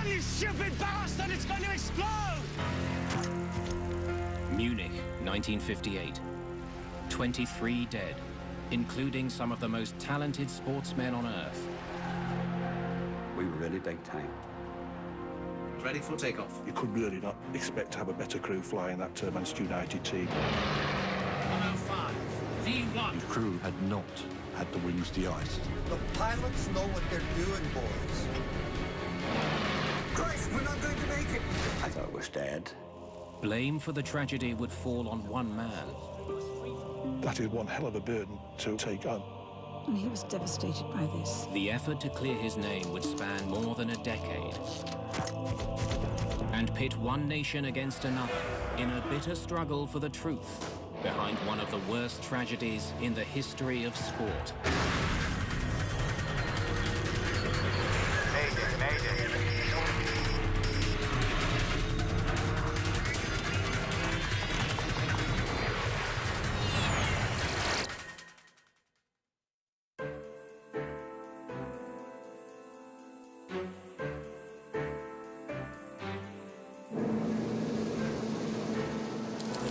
you stupid bastard! It's going to explode! Munich, 1958. 23 dead, including some of the most talented sportsmen on Earth. We were really big time. Ready for takeoff. You could really not expect to have a better crew flying that Manchester United team. 105, V1. The crew had not had the wings de-iced. The pilots know what they're doing, boys. Christ, we're not going to make it! I thought it was dead. Blame for the tragedy would fall on one man. That is one hell of a burden to take on. And he was devastated by this. The effort to clear his name would span more than a decade and pit one nation against another in a bitter struggle for the truth behind one of the worst tragedies in the history of sport. Mayday, Mayday.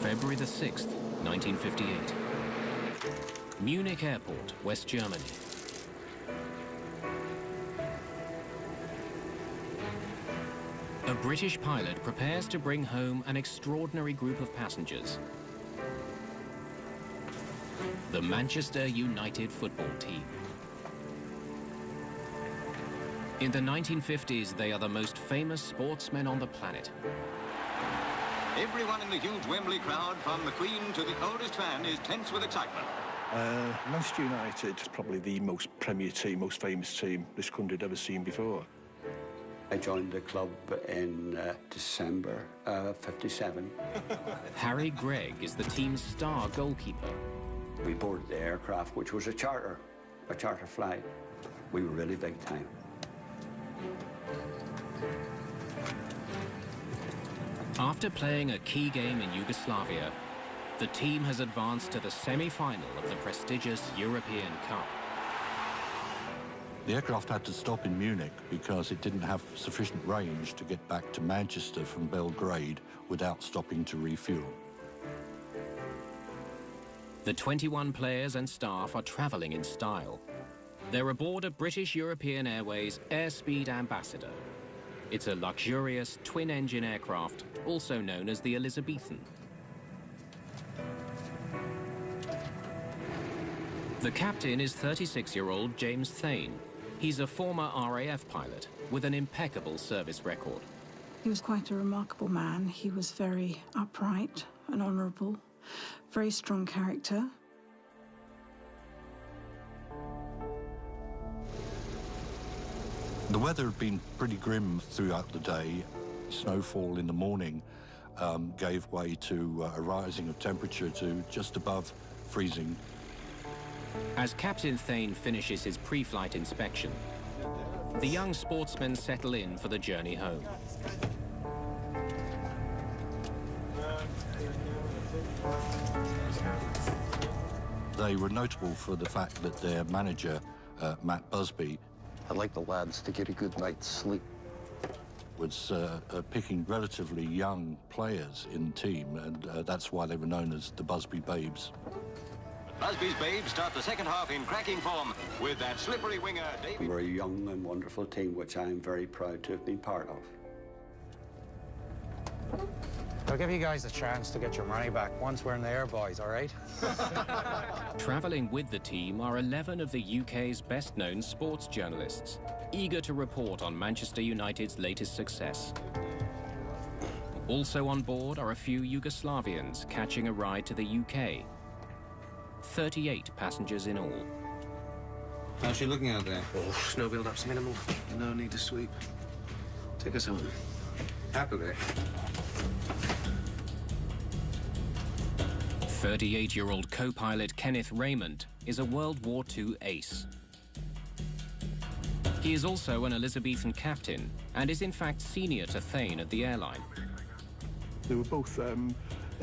February the 6th, 1958. Munich Airport, West Germany. A British pilot prepares to bring home an extraordinary group of passengers. The Manchester United football team. In the 1950s, they are the most famous sportsmen on the planet. Everyone in the huge Wembley crowd, from the Queen to the oldest fan, is tense with excitement. Manchester United is probably the most premier team, most famous team this country had ever seen before. I joined the club in December '57. Harry Gregg is the team's star goalkeeper. We boarded the aircraft, which was a charter flight. We were really big time. After playing a key game in Yugoslavia, the team has advanced to the semi-final of the prestigious European Cup. The aircraft had to stop in Munich because it didn't have sufficient range to get back to Manchester from Belgrade without stopping to refuel. The 21 players and staff are travelling in style. They're aboard a British European Airways Airspeed Ambassador. It's a luxurious twin-engine aircraft, also known as the Elizabethan. The captain is 36-year-old James Thane. He's a former RAF pilot with an impeccable service record. He was quite a remarkable man. He was very upright and honourable, very strong character. The weather had been pretty grim throughout the day. Snowfall in the morning gave way to a rising of temperature to just above freezing. As Captain Thane finishes his pre-flight inspection, the young sportsmen settle in for the journey home. They were notable for the fact that their manager, Matt Busby, I'd like the lads to get a good night's sleep. was picking relatively young players in the team, and that's why they were known as the Busby Babes. Busby's Babes start the second half in cracking form with that slippery winger, We David. were a young and wonderful team, which I'm very proud to have been part of. I'll give you guys a chance to get your money back once we're in the air, boys, all right? Travelling with the team are 11 of the UK's best-known sports journalists, eager to report on Manchester United's latest success. Also on board are a few Yugoslavians catching a ride to the UK. 38 passengers in all. How's she looking out there? Oh, snow build-up's minimal. No need to sweep. Take us home. Happily. 38-year-old co-pilot Kenneth Raymond is a World War II ace. He is also an Elizabethan captain and is in fact senior to Thane at the airline. They were both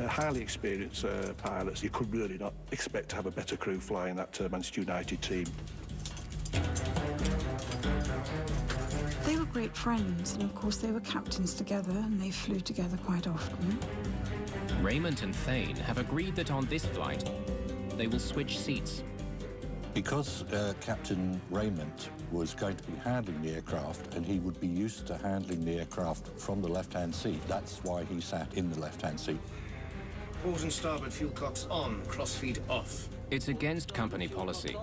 highly experienced pilots. You could really not expect to have a better crew flying that Manchester United team. They were great great friends, and of course they were captains together, and they flew together quite often. Raymond and Thane have agreed that on this flight, they will switch seats. Because Captain Raymond was going to be handling the aircraft and he would be used to handling the aircraft from the left-hand seat, that's why he sat in the left-hand seat. Port and starboard fuel cocks on, crossfeed off. It's against company policy,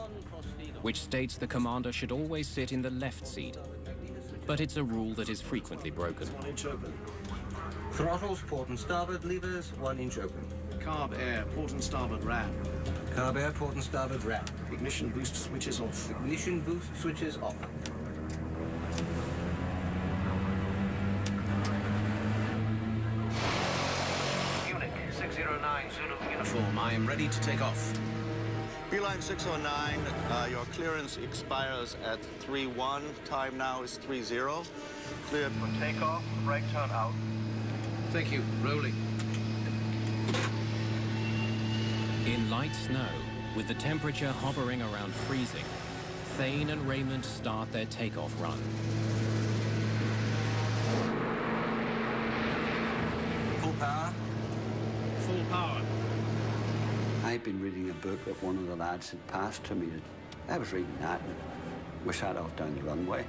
which states the commander should always sit in the left seat. But it's a rule that is frequently broken. 1 inch open. Throttles, port and starboard, levers, 1 inch open. Carb air, port and starboard ram. Carb air, port and starboard ram. Ignition boost switches off. Ignition boost switches off. Munich 609 Zulu Uniform, I am ready to take off. Beeline 609, your clearance expires at 3-1. Time now is 3-0. Cleared for takeoff. Right turn out. Thank you. Rolling. In light snow, with the temperature hovering around freezing, Thane and Raymond start their takeoff run. Full power. Full power. I'd been reading a book that one of the lads had passed to me. I was reading that, and we sat off down the runway,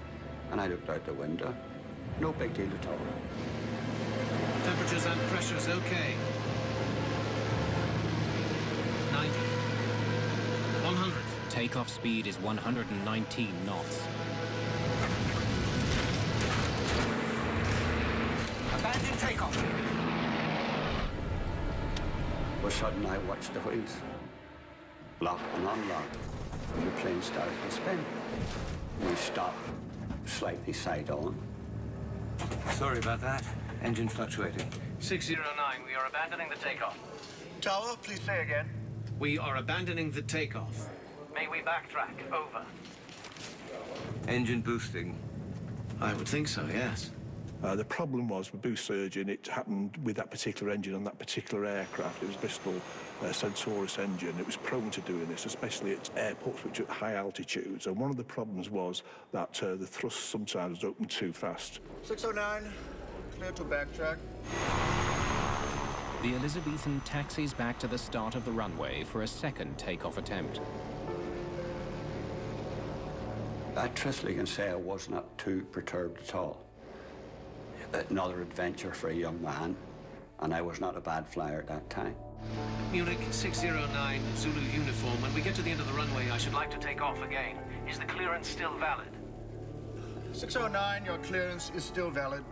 and I looked out the window. No big deal at all. Temperatures and pressures okay. 90. 100. Takeoff speed is 119 knots. Abandon takeoff. All of a sudden, I watched the wheels lock and unlock, and the plane started to spin. We stopped slightly side on. Sorry about that. Engine fluctuating. 609, we are abandoning the takeoff. Tower, please say again. We are abandoning the takeoff. May we backtrack? Over. Engine boosting. I would think so, yes. The problem was with boost surging, it happened with that particular engine on that particular aircraft. It was Bristol Centaurus engine. It was prone to doing this, especially at airports which are at high altitudes. And one of the problems was that the thrust sometimes was open too fast. 609, clear to backtrack. The Elizabethan taxis back to the start of the runway for a second takeoff attempt. I truthfully can say I was not too perturbed at all. Another adventure for a young man, and I was not a bad flyer at that time. Munich 609 Zulu uniform. When we get to the end of the runway, I should like to Take off again. Is the clearance still valid? 609, your clearance is still valid.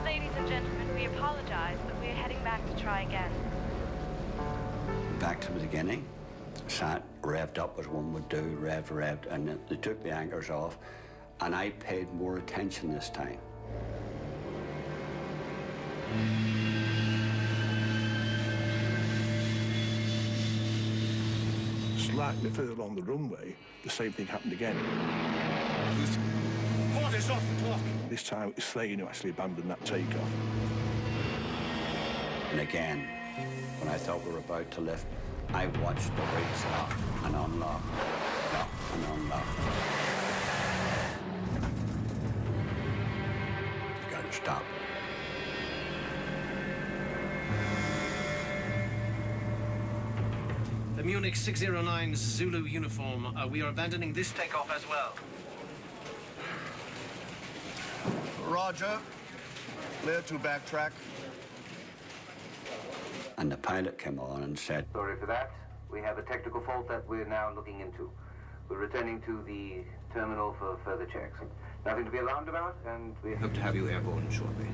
Ladies and gentlemen, we apologize, but we are heading back to try again. Back to the beginning, sat, revved up as one would do, revved, and they took the anchors off, and I paid more attention this time. Slightly further on the runway, the same thing happened again. Port is off the clock. This time it was Thane who actually abandoned that takeoff. And again, when I thought we were about to lift, I watched the brakes lock and unlock, lock and unlock. You gotta stop. The Munich 609 Zulu uniform. We are abandoning this takeoff as well. Roger. Clear to backtrack. And the pilot came on and said, Sorry for that. We have a technical fault that we're now looking into. We're returning to the terminal for further checks. Nothing to be alarmed about, and we hope to have you airborne shortly.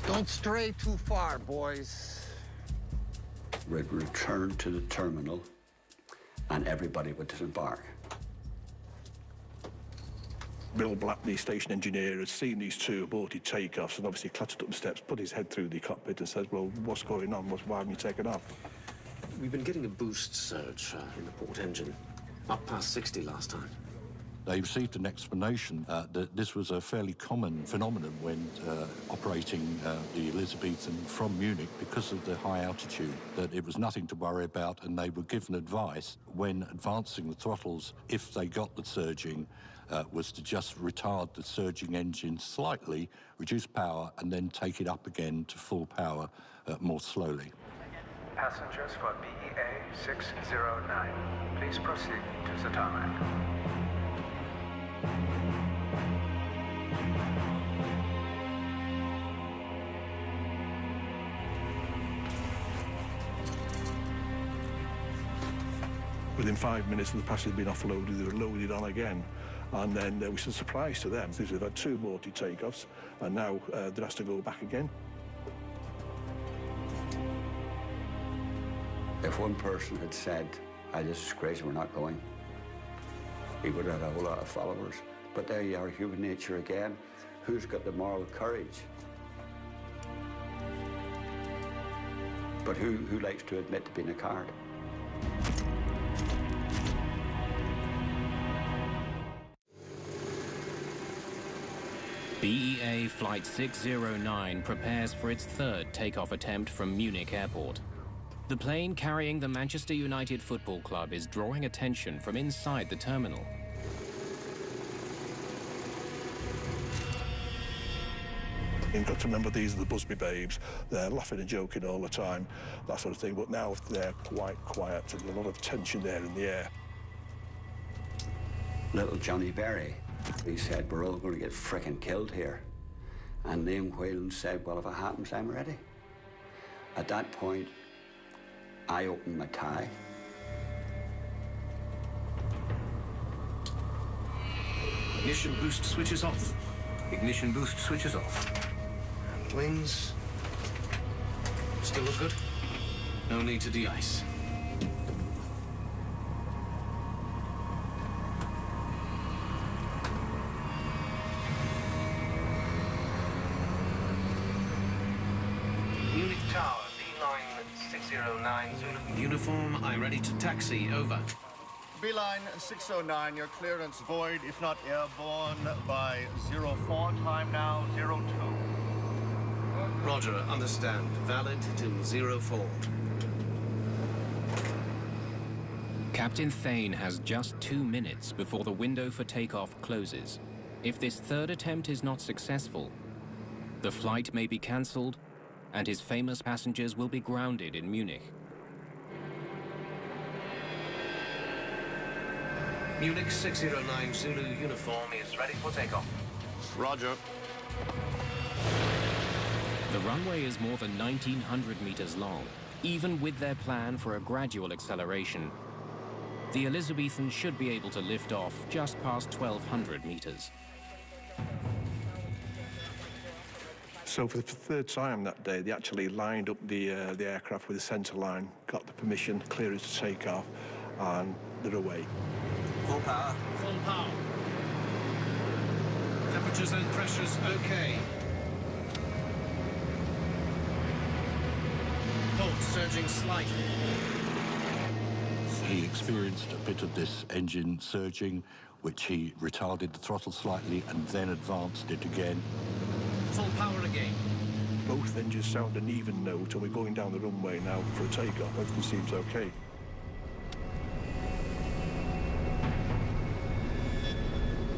Don't stray too far, boys. we'd return to the terminal and everybody would disembark. Bill Black, the station engineer, had seen these two aborted takeoffs and obviously clattered up the steps, put his head through the cockpit and said, well, what's going on? Why haven't you taken off? We've been getting a boost surge in the port engine. Up past 60 last time. They received an explanation that this was a fairly common phenomenon when operating the Elizabethan from Munich because of the high altitude, that it was nothing to worry about, and they were given advice when advancing the throttles, if they got the surging, was to just retard the surging engine slightly, reduce power, and then take it up again to full power more slowly. Passengers for BEA 609, please proceed to the tarmac. Within 5 minutes of the passengers being offloaded, they were loaded on again. And then it was a surprise to them. They've had 2 aborted takeoffs, and now they has to go back again. If one person had said, "I just disgrace, we're not going," he would have had a whole lot of followers. But there you are, human nature again. Who's got the moral courage? But who likes to admit to being a coward? BEA Flight 609 prepares for its 3rd takeoff attempt from Munich Airport. The plane carrying the Manchester United Football Club is drawing attention from inside the terminal. You've got to remember, these are the Busby babes. They're laughing and joking all the time, that sort of thing. But now they're quite quiet, and a lot of tension there in the air. Little Johnny Berry, he said, "We're all going to get frickin' killed here." And Liam Whelan said, "Well, if it happens, I'm ready." At that point, I opened my tie. Ignition boost switches off. Ignition boost switches off. Wings still look good. No need to de-ice. Munich Tower, Beeline 609 Zulu. Uniform, I'm ready to taxi, over. Beeline 609, your clearance void, if not airborne, by 04, time now 02. Roger, understand. Valid till 04. Captain Thane has just 2 minutes before the window for takeoff closes. If this 3rd attempt is not successful, the flight may be cancelled and his famous passengers will be grounded in Munich. Munich 609 Zulu uniform is ready for takeoff. Roger. The runway is more than 1,900 meters long. Even with their plan for a gradual acceleration, the Elizabethan should be able to lift off just past 1,200 meters. So for the 3rd time that day, they actually lined up the aircraft with the centre line, got the permission, clearance to take off, and they're away. Full power. Full power. Temperatures and pressures okay. Port surging slightly. He experienced a bit of this engine surging, which he retarded the throttle slightly and then advanced it again. Full power again. Both engines sound an even note, and we're going down the runway now for a takeoff. Everything seems okay.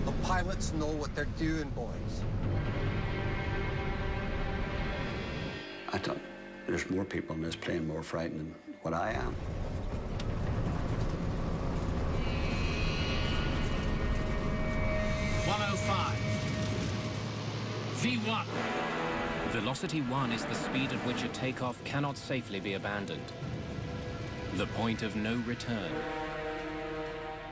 The pilots know what they're doing, boys. I thought, there's more people in this plane more frightened than what I am. V1. Velocity 1 is the speed at which a takeoff cannot safely be abandoned. The point of no return.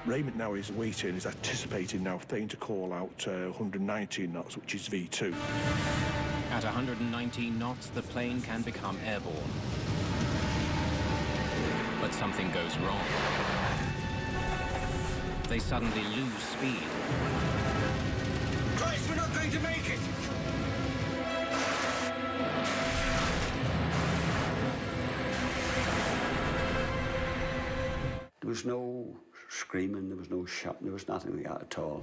Raymond now is waiting, is anticipating now Thane to call out 119 knots, which is V2. At 119 knots, the plane can become airborne. But something goes wrong. They suddenly lose speed. Christ, we're not going to make it! There was no screaming, there was no shouting, there was nothing like that at all.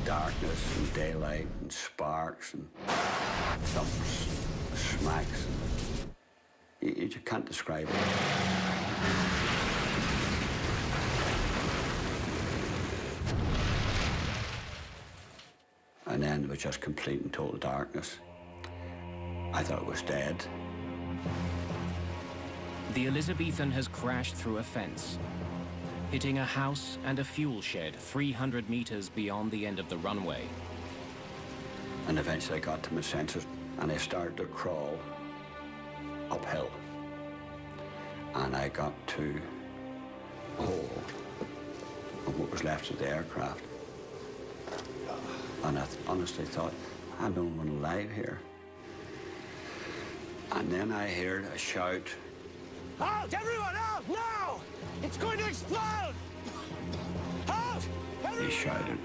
Darkness and daylight and sparks and thumps, smacks. You just can't describe it. And then it was just complete and total darkness. I thought it was dead. The Elizabethan has crashed through a fence, hitting a house and a fuel shed 300 meters beyond the end of the runway. And eventually I got to my senses and I started to crawl uphill. And I got to a hole of what was left of the aircraft. And I honestly thought, I'm the only one alive here. And then I heard a shout. Out! Everyone out! Now! It's going to explode! Out! He shouted,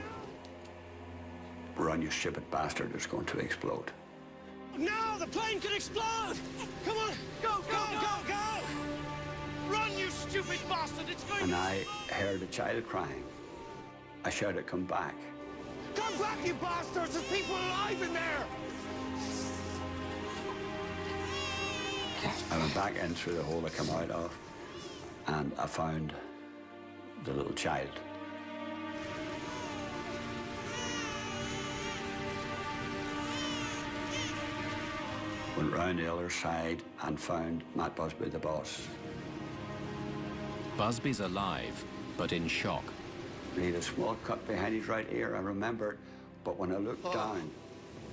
run, you stupid bastard, it's going to explode. Now! The plane can explode! Come on! Go, go, go, go! Run, you stupid bastard! It's going And to I heard a child crying. I shouted, come back. Come back, you bastards! There's people alive in there! I went back in through the hole I came out of, and I found the little child. Went round the other side and found Matt Busby, the boss. Busby's alive, but in shock. He had a small cut behind his right ear, I remembered, but when I looked down,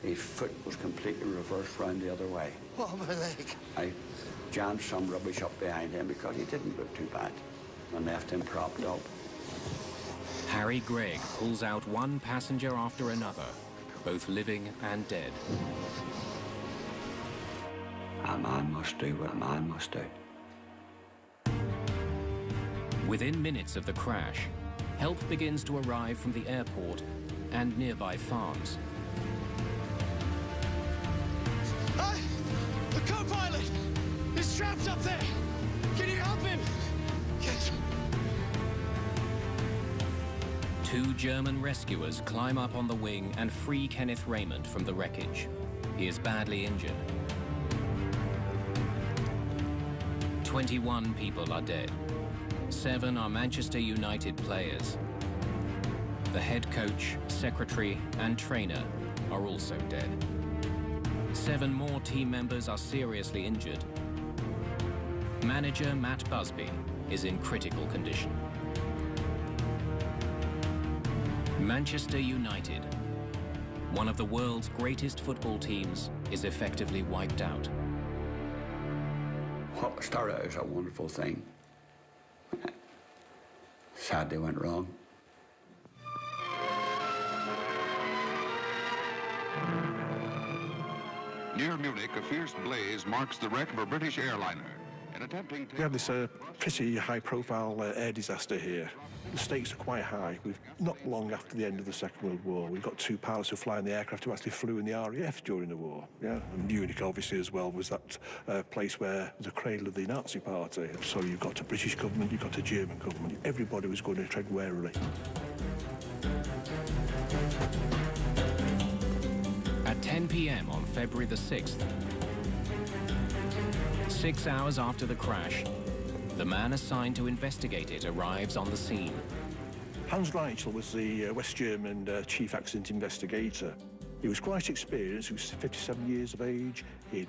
his foot was completely reversed round the other way. Oh, my leg. I jammed some rubbish up behind him because he didn't look too bad and left him propped up. Harry Gregg pulls out one passenger after another, both living and dead. A man must do what a man must do. Within minutes of the crash, help begins to arrive from the airport and nearby farms. The co-pilot is trapped up there. Can you help him? Yes. Two German rescuers climb up on the wing and free Kenneth Raymond from the wreckage. He is badly injured. 21 people are dead. 7 are Manchester United players. The head coach, secretary, and trainer are also dead. 7 more team members are seriously injured. Manager Matt Busby is in critical condition. Manchester United, one of the world's greatest football teams, is effectively wiped out. What started out as a wonderful thing sadly went wrong. Near Munich, a fierce blaze marks the wreck of a British airliner. In attempting to... We had this pretty high-profile air disaster here. The stakes are quite high. Not long after the end of the Second World War, we've got 2 pilots who fly in the aircraft who actually flew in the RAF during the war. Yeah, and Munich, obviously, as well, was that place where the cradle of the Nazi Party. So you've got a British government, you've got a German government. Everybody was going to tread warily. At 10 p.m. on February the 6th, 6 hours after the crash, the man assigned to investigate it arrives on the scene. Hans Reichel was the West German chief accident investigator. He was quite experienced. He was 57 years of age. He'd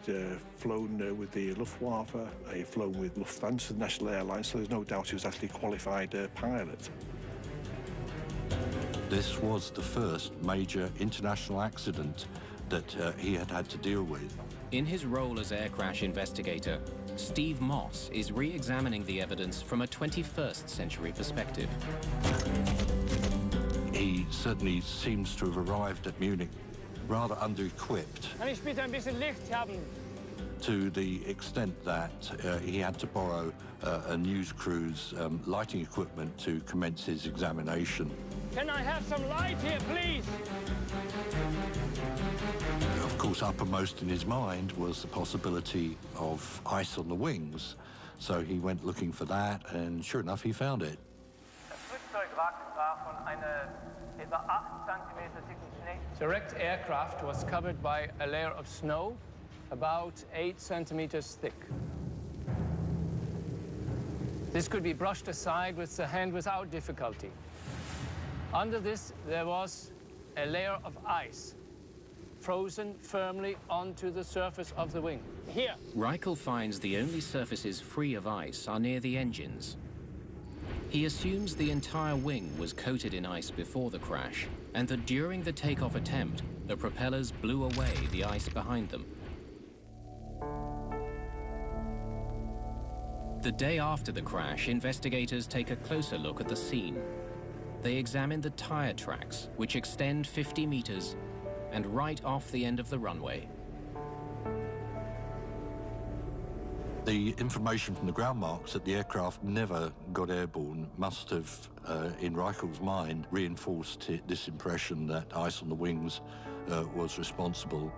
flown with the Luftwaffe. He'd flown with Lufthansa, the national airline, so there's no doubt he was actually a qualified pilot. This was the first major international accident that he had had to deal with. In his role as air crash investigator, Steve Moss is re-examining the evidence from a 21st century perspective. He certainly seems to have arrived at Munich rather under-equipped, Kann ich bitte ein bisschen Licht haben? to the extent that he had to borrow a news crew's lighting equipment to commence his examination. Can I have some light here, please? Of course, uppermost in his mind was the possibility of ice on the wings, So he went looking for that, and sure enough, he found it. The wrecked aircraft was covered by a layer of snow about 8 centimeters thick. This could be brushed aside with the hand without difficulty. Under this, there was a layer of ice, frozen firmly onto the surface of the wing. Here. Reichel finds the only surfaces free of ice are near the engines. He assumes the entire wing was coated in ice before the crash, and that during the takeoff attempt, the propellers blew away the ice behind them. The day after the crash, investigators take a closer look at the scene. They examine the tire tracks, which extend 50 meters and right off the end of the runway. The information from the ground marks that the aircraft never got airborne must have, in Reichel's mind, reinforced this impression that ice on the wings was responsible.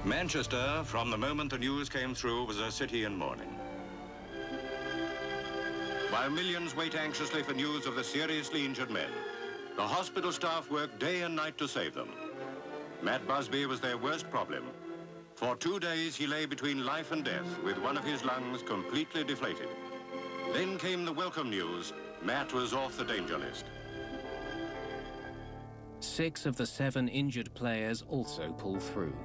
Manchester, from the moment the news came through, was a city in mourning. While millions wait anxiously for news of the seriously injured men, the hospital staff worked day and night to save them. Matt Busby was their worst problem. For 2 days, he lay between life and death with one of his lungs completely deflated. Then came the welcome news. Matt was off the danger list. 6 of the 7 injured players also pull through.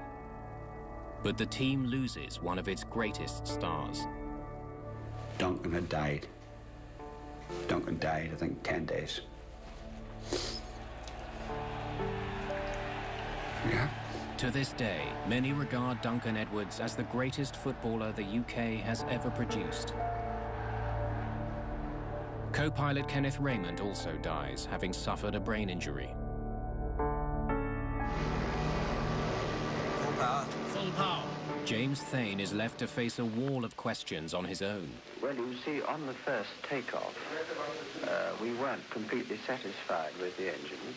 But the team loses one of its greatest stars. Duncan had died. Duncan died, I think, 10 days. Yeah. To this day, many regard Duncan Edwards as the greatest footballer the UK has ever produced. Co-pilot Kenneth Raymond also dies, having suffered a brain injury. Full power. Full power. James Thane is left to face a wall of questions on his own. Well, you see, on the first takeoff, we weren't completely satisfied with the engines.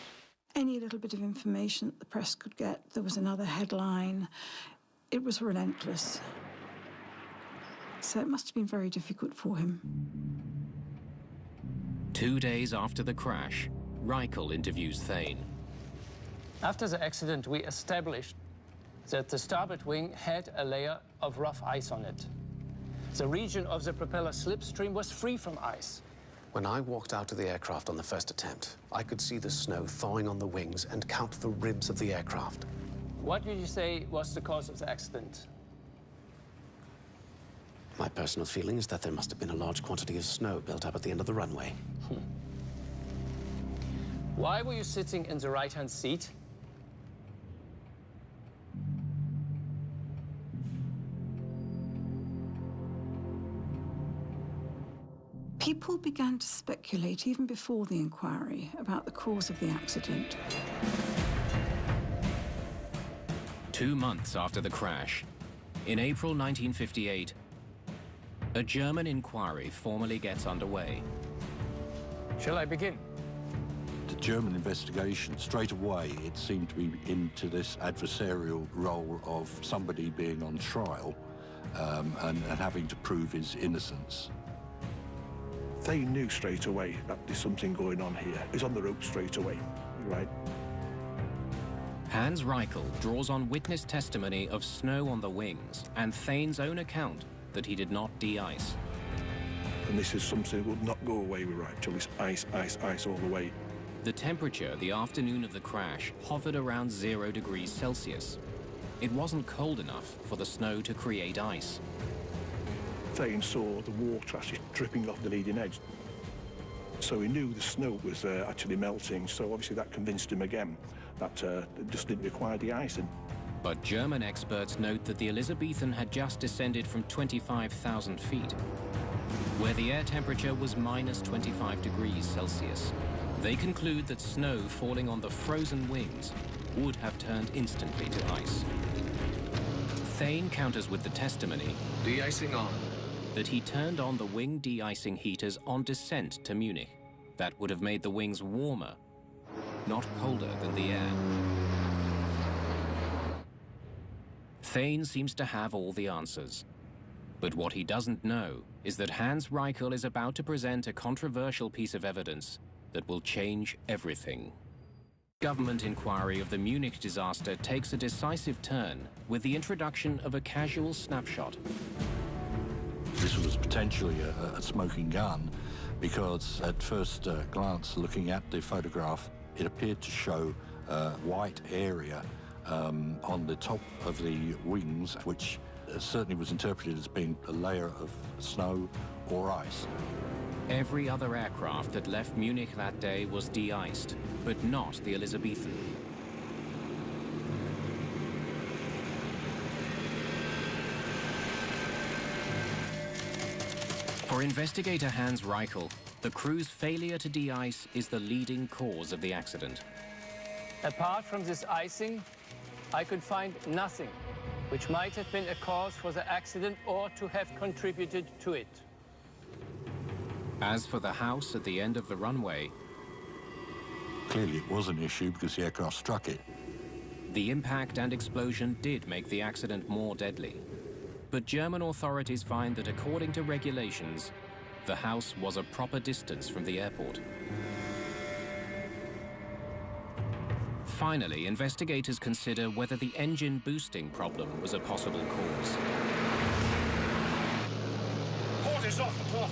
Any little bit of information that the press could get, there was another headline. It was relentless. So it must have been very difficult for him. 2 days after the crash, Reichel interviews Thane. After the accident, we established that the starboard wing had a layer of rough ice on it. The region of the propeller slipstream was free from ice. When I walked out of the aircraft on the first attempt, I could see the snow thawing on the wings and count the ribs of the aircraft. What did you say was the cause of the accident? My personal feeling is that there must have been a large quantity of snow built up at the end of the runway. Why were you sitting in the right-hand seat? People began to speculate, even before the inquiry, about the cause of the accident. 2 months after the crash, in April 1958, a German inquiry formally gets underway. Shall I begin? The German investigation, straight away, it seemed to be into this adversarial role of somebody being on trial and having to prove his innocence. They knew straight away that there's something going on here. He's on the rope straight away, right? Hans Reichel draws on witness testimony of snow on the wings and Thane's own account that he did not de-ice. And this is something that would not go away with Reichel. It's ice, ice, ice all the way. The temperature the afternoon of the crash hovered around 0 degrees Celsius. It wasn't cold enough for the snow to create ice. Thane saw the water actually dripping off the leading edge. So he knew the snow was actually melting, so obviously that convinced him again that it just didn't require de-icing. But German experts note that the Elizabethan had just descended from 25,000 feet, where the air temperature was minus 25 degrees Celsius. They conclude that snow falling on the frozen wings would have turned instantly to ice. Thane counters with the testimony De-icing on. that he turned on the wing de-icing heaters on descent to Munich. That would have made the wings warmer, not colder than the air. Thane seems to have all the answers. But what he doesn't know is that Hans Reichel is about to present a controversial piece of evidence that will change everything. Government inquiry of the Munich disaster takes a decisive turn with the introduction of a casual snapshot. This was potentially a smoking gun because at first glance, looking at the photograph, it appeared to show a white area on the top of the wings, which certainly was interpreted as being a layer of snow or ice. Every other aircraft that left Munich that day was de-iced, but not the Elizabethan. For investigator Hans Reichel, the crew's failure to de-ice is the leading cause of the accident. Apart from this icing, I could find nothing which might have been a cause for the accident or to have contributed to it. As for the house at the end of the runway, clearly it was an issue because the aircraft struck it. The impact and explosion did make the accident more deadly. But German authorities find that according to regulations, the house was a proper distance from the airport. Finally, investigators consider whether the engine boosting problem was a possible cause. Port is off the clock.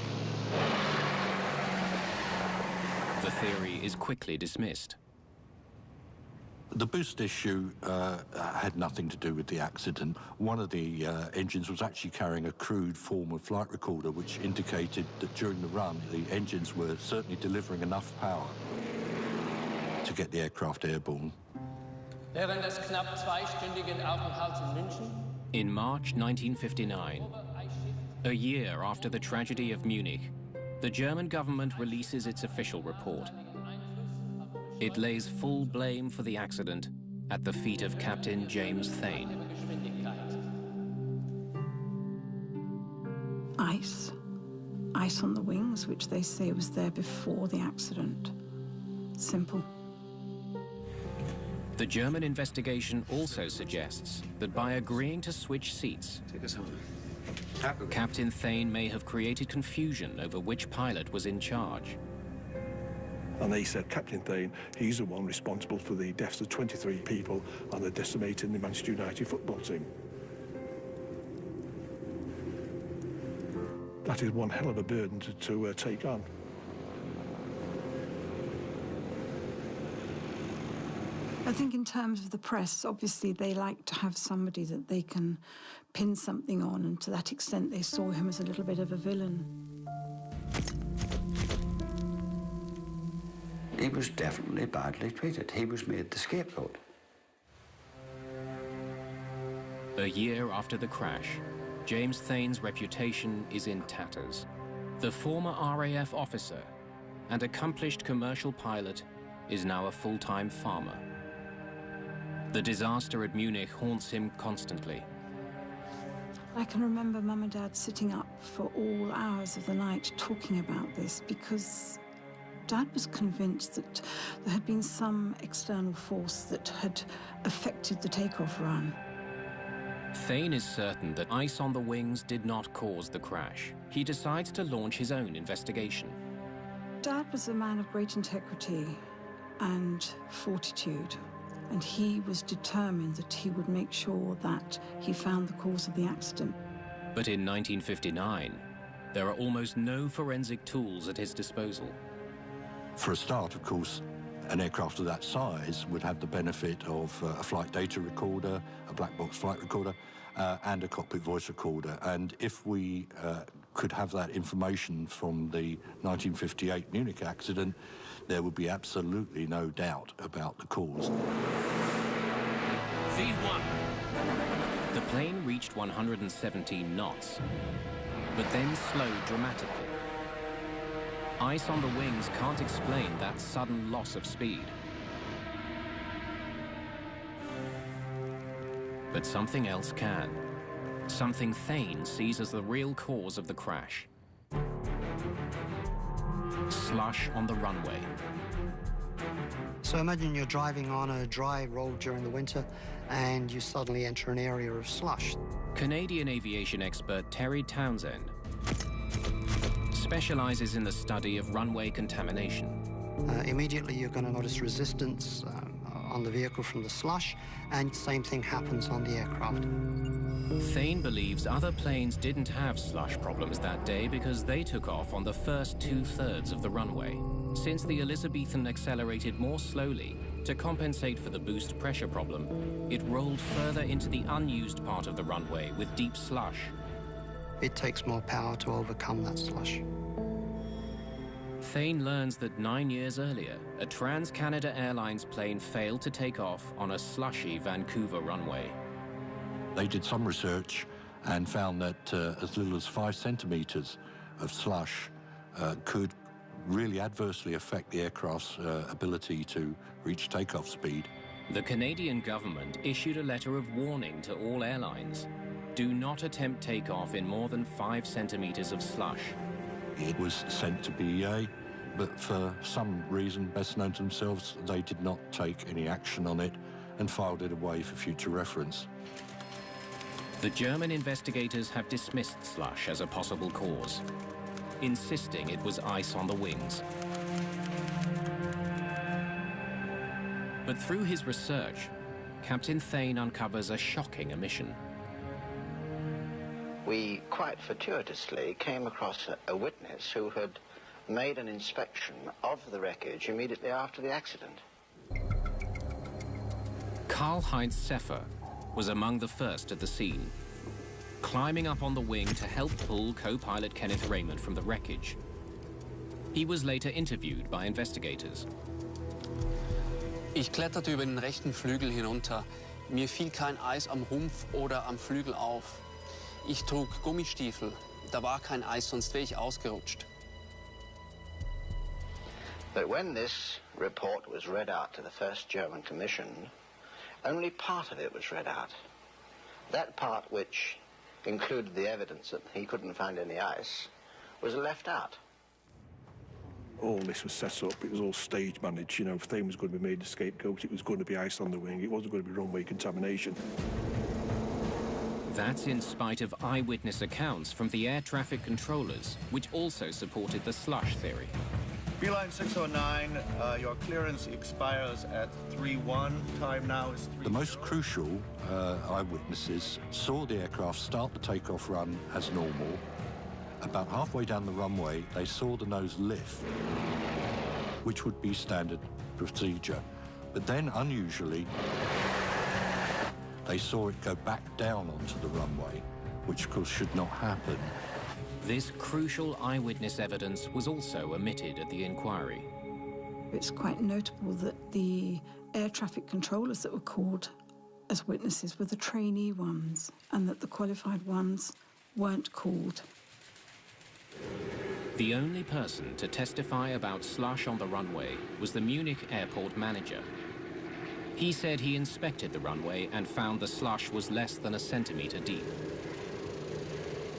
The theory is quickly dismissed. The boost issue had nothing to do with the accident. One of the engines was actually carrying a crude form of flight recorder, which indicated that during the run, the engines were certainly delivering enough power to get the aircraft airborne. Während des knapp zweistündigen Aufenthalts in München. In March 1959, a year after the tragedy of Munich, the German government releases its official report. It lays full blame for the accident at the feet of Captain James Thane. Ice. Ice on the wings, which they say was there before the accident. Simple. The German investigation also suggests that by agreeing to switch seats, Take us home. Captain Thane may have created confusion over which pilot was in charge. And they said, Captain Thane, he's the one responsible for the deaths of 23 people and the decimating the Manchester United football team. That is one hell of a burden to take on. I think in terms of the press, obviously they like to have somebody that they can pin something on, and to that extent they saw him as a little bit of a villain. He was definitely badly treated. He was made the scapegoat. A year after the crash, James Thane's reputation is in tatters. The former RAF officer and accomplished commercial pilot is now a full-time farmer. The disaster at Munich haunts him constantly. I can remember Mum and Dad sitting up for all hours of the night talking about this, because Dad was convinced that there had been some external force that had affected the takeoff run. Thane is certain that ice on the wings did not cause the crash. He decides to launch his own investigation. Dad was a man of great integrity and fortitude, and he was determined that he would make sure that he found the cause of the accident. But in 1959, there are almost no forensic tools at his disposal. For a start, of course, an aircraft of that size would have the benefit of a flight data recorder, a black box flight recorder, and a cockpit voice recorder. And if we could have that information from the 1958 Munich accident, there would be absolutely no doubt about the cause. V1. The plane reached 117 knots, but then slowed dramatically. Ice on the wings can't explain that sudden loss of speed. But something else can. Something Thane sees as the real cause of the crash. Slush on the runway. So imagine you're driving on a dry road during the winter and you suddenly enter an area of slush. Canadian aviation expert Terry Townsend specializes in the study of runway contamination. Immediately you're going to notice resistance on the vehicle from the slush, and same thing happens on the aircraft. Thane believes other planes didn't have slush problems that day because they took off on the first two-thirds of the runway. Since the Elizabethan accelerated more slowly to compensate for the boost pressure problem, it rolled further into the unused part of the runway with deep slush. It takes more power to overcome that slush. Thane learns that 9 years earlier, a Trans-Canada Airlines plane failed to take off on a slushy Vancouver runway. They did some research and found that as little as 5 centimetres of slush could really adversely affect the aircraft's ability to reach takeoff speed. The Canadian government issued a letter of warning to all airlines. Do not attempt takeoff in more than 5 centimetres of slush. It was sent to BEA, but for some reason best known to themselves, they did not take any action on it and filed it away for future reference. The German investigators have dismissed slush as a possible cause, insisting it was ice on the wings. But through his research, Captain Thane uncovers a shocking omission. We quite fortuitously came across a witness who had made an inspection of the wreckage immediately after the accident. Karl-Heinz Seffer was among the first at the scene, climbing up on the wing to help pull co-pilot Kenneth Raymond from the wreckage. He was later interviewed by investigators. Ich kletterte über den rechten Flügel hinunter. Mir fiel kein Eis am Rumpf oder am Flügel auf. Ich trug Gummistiefel. Da war kein Eis, sonst wäre ich ausgerutscht. But when this report was read out to the first German commission, only part of it was read out. That part which included the evidence that he couldn't find any ice was left out. All this was set up, it was all stage managed, you know, if Thane was going to be made a scapegoat, it was going to be ice on the wing, it wasn't going to be runway contamination. That's in spite of eyewitness accounts from the air traffic controllers, which also supported the slush theory. Beeline 609, your clearance expires at 3:1. Time now is 3:0. The most crucial eyewitnesses saw the aircraft start the takeoff run as normal. About halfway down the runway, they saw the nose lift, which would be standard procedure. But then, unusually, they saw it go back down onto the runway, which of course should not happen. This crucial eyewitness evidence was also omitted at the inquiry. It's quite notable that the air traffic controllers that were called as witnesses were the trainee ones, and that the qualified ones weren't called. The only person to testify about slush on the runway was the Munich airport manager. He said he inspected the runway and found the slush was less than a centimetre deep.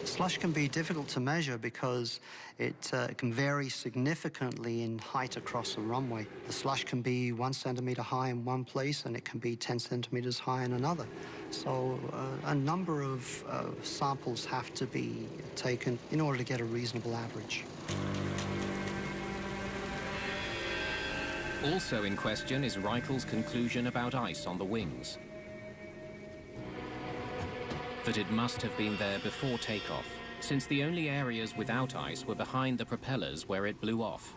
Slush can be difficult to measure because it can vary significantly in height across the runway. The slush can be 1 centimetre high in one place and it can be 10 centimetres high in another. So a number of samples have to be taken in order to get a reasonable average. Also in question is Reichel's conclusion about ice on the wings. That it must have been there before takeoff, since the only areas without ice were behind the propellers where it blew off.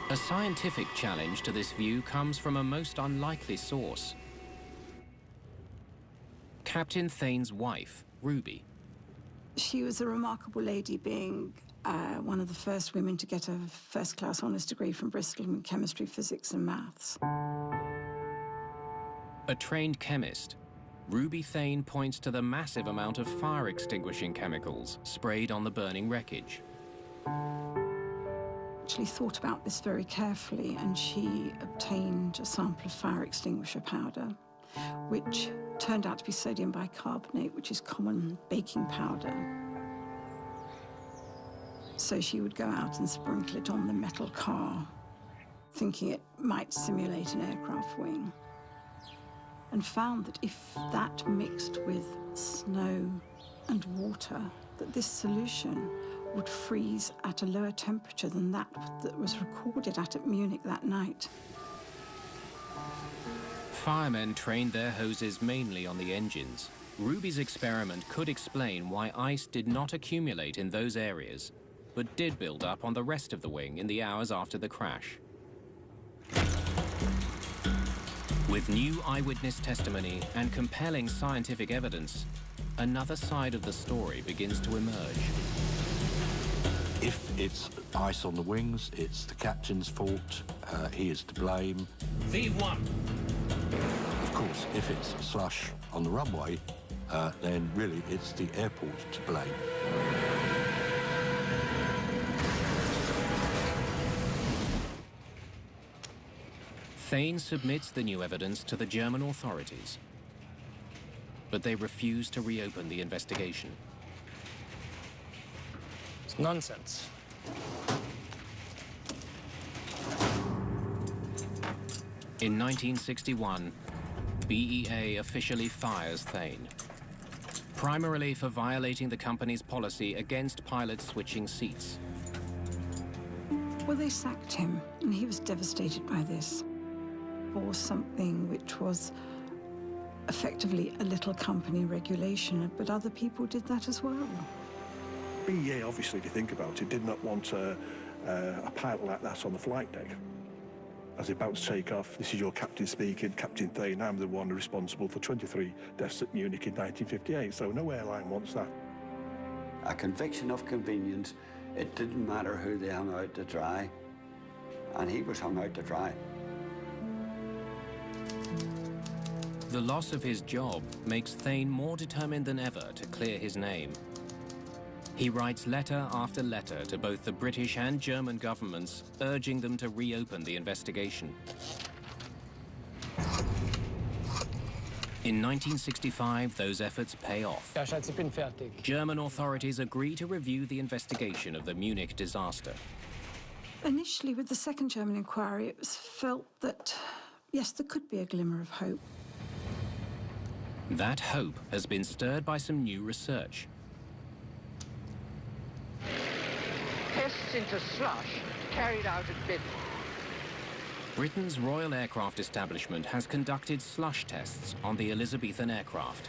A scientific challenge to this view comes from a most unlikely source. Captain Thane's wife, Ruby. She was a remarkable lady, being one of the first women to get a first-class honours degree from Bristol in chemistry, physics and maths. A trained chemist, Ruby Thane points to the massive amount of fire-extinguishing chemicals sprayed on the burning wreckage. Actually thought about this very carefully, and she obtained a sample of fire extinguisher powder, which turned out to be sodium bicarbonate, which is common baking powder. So she would go out and sprinkle it on the metal car thinking it might simulate an aircraft wing, and found that if that mixed with snow and water, that this solution would freeze at a lower temperature than that was recorded at Munich that night. Firemen trained their hoses mainly on the engines. Ruby's experiment could explain why ice did not accumulate in those areas, but did build up on the rest of the wing in the hours after the crash. With new eyewitness testimony and compelling scientific evidence, another side of the story begins to emerge. If it's ice on the wings, it's the captain's fault. He is to blame. V1. Of course, if it's slush on the runway, then really it's the airport to blame. Thane submits the new evidence to the German authorities, but they refuse to reopen the investigation. It's nonsense. In 1961, BEA officially fires Thane, primarily for violating the company's policy against pilots switching seats. Well, they sacked him, and he was devastated by this, for something which was effectively a little company regulation, but other people did that as well. BEA, obviously, if you think about it, did not want a pilot like that on the flight deck. As they're about to take off, this is your captain speaking, Captain Thane, I'm the one responsible for 23 deaths at Munich in 1958, so no airline wants that. A conviction of convenience, it didn't matter who they hung out to dry, and he was hung out to dry. The loss of his job makes Thane more determined than ever to clear his name. He writes letter after letter to both the British and German governments, urging them to reopen the investigation. In 1965, those efforts pay off. Ja, Schatz, ich bin fertig. German authorities agree to review the investigation of the Munich disaster. Initially, with the second German inquiry, it was felt that, yes, there could be a glimmer of hope. That hope has been stirred by some new research. Tests into slush carried out at Biddle. Britain's Royal Aircraft Establishment has conducted slush tests on the Elizabethan aircraft.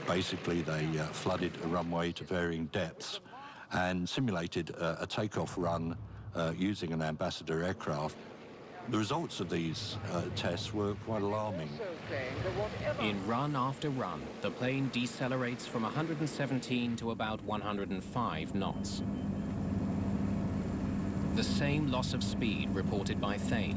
Basically, they flooded a runway to varying depths and simulated a takeoff run using an Ambassador aircraft. The results of these tests were quite alarming. In run after run, the plane decelerates from 117 to about 105 knots. The same loss of speed reported by Thane.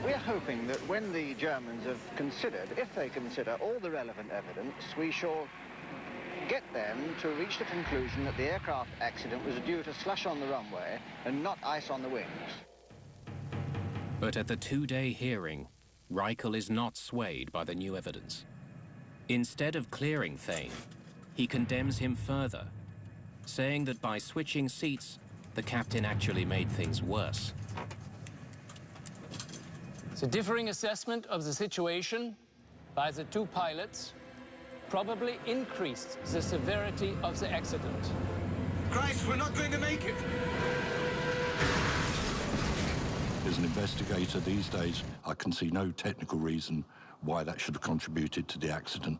We're hoping that when the Germans have considered, if they consider all the relevant evidence, we shall get them to reach the conclusion that the aircraft accident was due to slush on the runway and not ice on the wings. But at the two-day hearing, Reichel is not swayed by the new evidence. Instead of clearing Thane, he condemns him further, saying that by switching seats, the captain actually made things worse. The differing assessment of the situation by the two pilots probably increased the severity of the accident. Christ, we're not going to make it! As an investigator these days, I can see no technical reason why that should have contributed to the accident.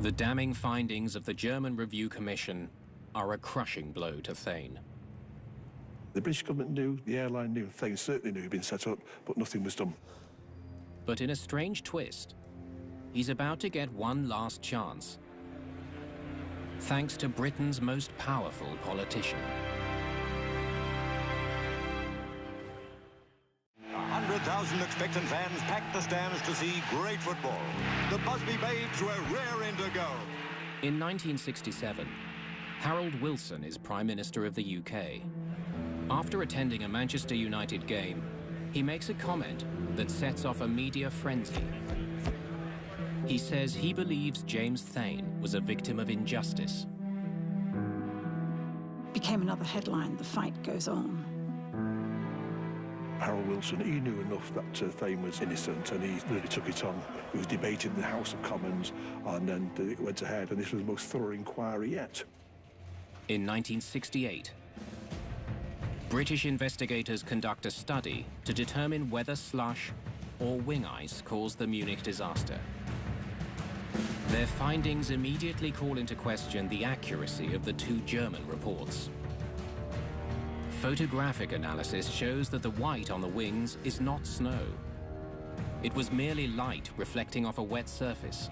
The damning findings of the German Review Commission are a crushing blow to Thane. The British government knew, the airline knew, Thane certainly knew he'd been set up, but nothing was done. But in a strange twist, he's about to get one last chance, thanks to Britain's most powerful politician. 100,000 expectant fans packed the stands to see great football. The Busby Babes were raring to go. In 1967, Harold Wilson is Prime Minister of the UK. After attending a Manchester United game, he makes a comment that sets off a media frenzy. He says he believes James Thane was a victim of injustice. became another headline, "The fight goes on." Harold Wilson, he knew enough that Thane was innocent, and he really took it on. It was debated in the House of Commons, and then it went ahead, and this was the most thorough inquiry yet. In 1968, British investigators conduct a study to determine whether slush or wing ice caused the Munich disaster. Their findings immediately call into question the accuracy of the two German reports. Photographic analysis shows that the white on the wings is not snow. It was merely light reflecting off a wet surface.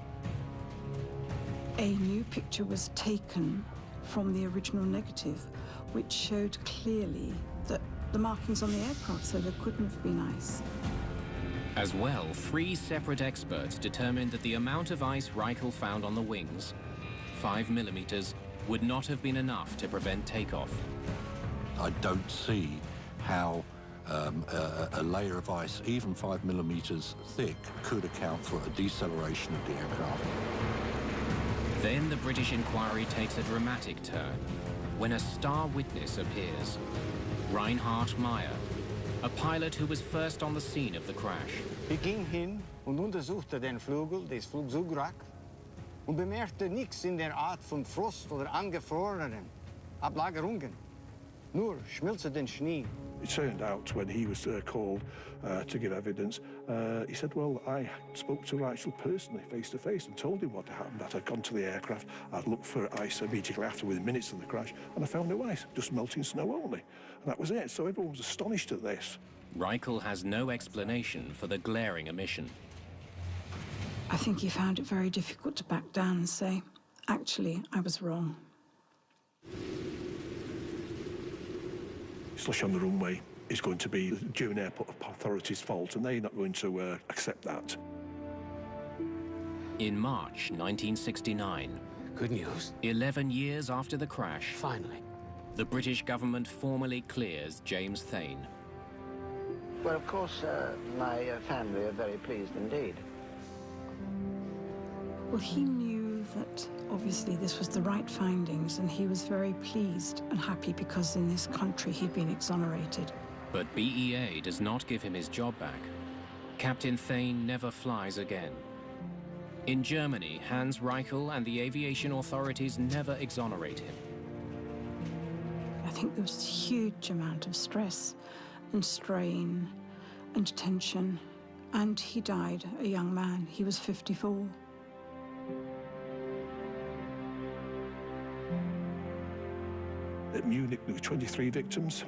A new picture was taken from the original negative, which showed clearly that the markings on the aircraft, so there couldn't have been ice. As well, 3 separate experts determined that the amount of ice Reichel found on the wings, 5 millimeters, would not have been enough to prevent takeoff. I don't see how a layer of ice, even 5 millimeters thick, could account for a deceleration of the aircraft. Then the British inquiry takes a dramatic turn when a star witness appears, Reinhard Meyer, a pilot who was first on the scene of the crash. Ich ging hin und untersuchte den Flügel des Flugzeugwracks und bemerkte nichts in der Art von Frost oder angefrorenen Ablagerungen, nur schmelzenden Schnee. It turned out when he was called to give evidence, he said, well, I spoke to Reichel personally, face to face, and told him what had happened, that I'd gone to the aircraft, I'd looked for ice immediately after, within minutes of the crash, and I found no ice, just melting snow only. And that was it, so everyone was astonished at this. Reichel has no explanation for the glaring omission. I think he found it very difficult to back down and say, actually, I was wrong. Slush on the runway is going to be the German airport authorities' fault, and they're not going to accept that. In March 1969, good news, 11 years after the crash, finally, the British government formally clears James Thane. Well, of course, my family are very pleased indeed. Well, he knew that obviously this was the right findings, and he was very pleased and happy because in this country he'd been exonerated. But BEA does not give him his job back. Captain Thane never flies again. In Germany, Hans Reichel and the aviation authorities never exonerate him. I think there was a huge amount of stress and strain and tension, and he died a young man. He was 54. At Munich, there were 23 victims,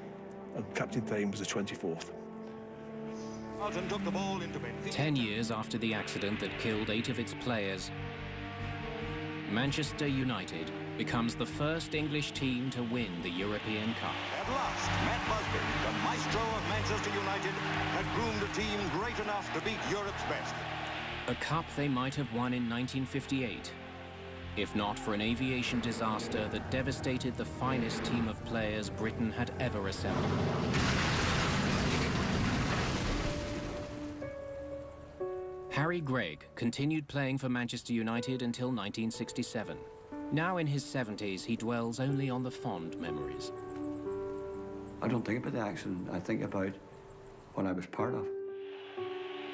and Captain Thane was the 24th. Took the ball into 10 years after the accident that killed 8 of its players, Manchester United becomes the first English team to win the European Cup. At last, Matt Busby, the maestro of Manchester United, had groomed a team great enough to beat Europe's best. A cup they might have won in 1958, if not for an aviation disaster that devastated the finest team of players Britain had ever assembled. Harry Gregg continued playing for Manchester United until 1967. Now in his 70s, he dwells only on the fond memories. I don't think about the accident. I think about what I was part of.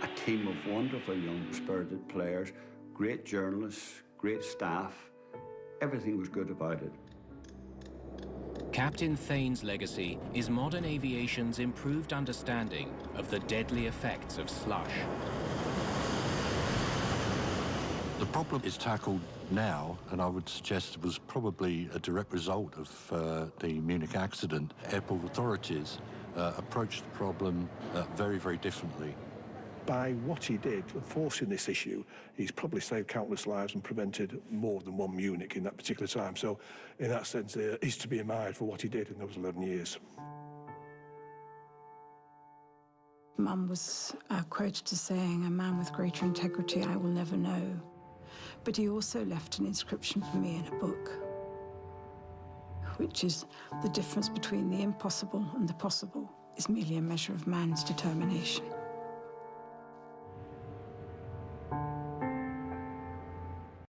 A team of wonderful young, spirited players, great journalists, great staff. Everything was good about it. Captain Thane's legacy is modern aviation's improved understanding of the deadly effects of slush. The problem is tackled now, and I would suggest it was probably a direct result of the Munich accident. Airport authorities approached the problem very, very differently. By what he did, forcing this issue, he's probably saved countless lives and prevented more than one Munich in that particular time. So, in that sense, he's to be admired for what he did in those 11 years. Mum was quoted as saying, "A man with greater integrity I will never know." But he also left an inscription for me in a book, which is the difference between the impossible and the possible is merely a measure of man's determination.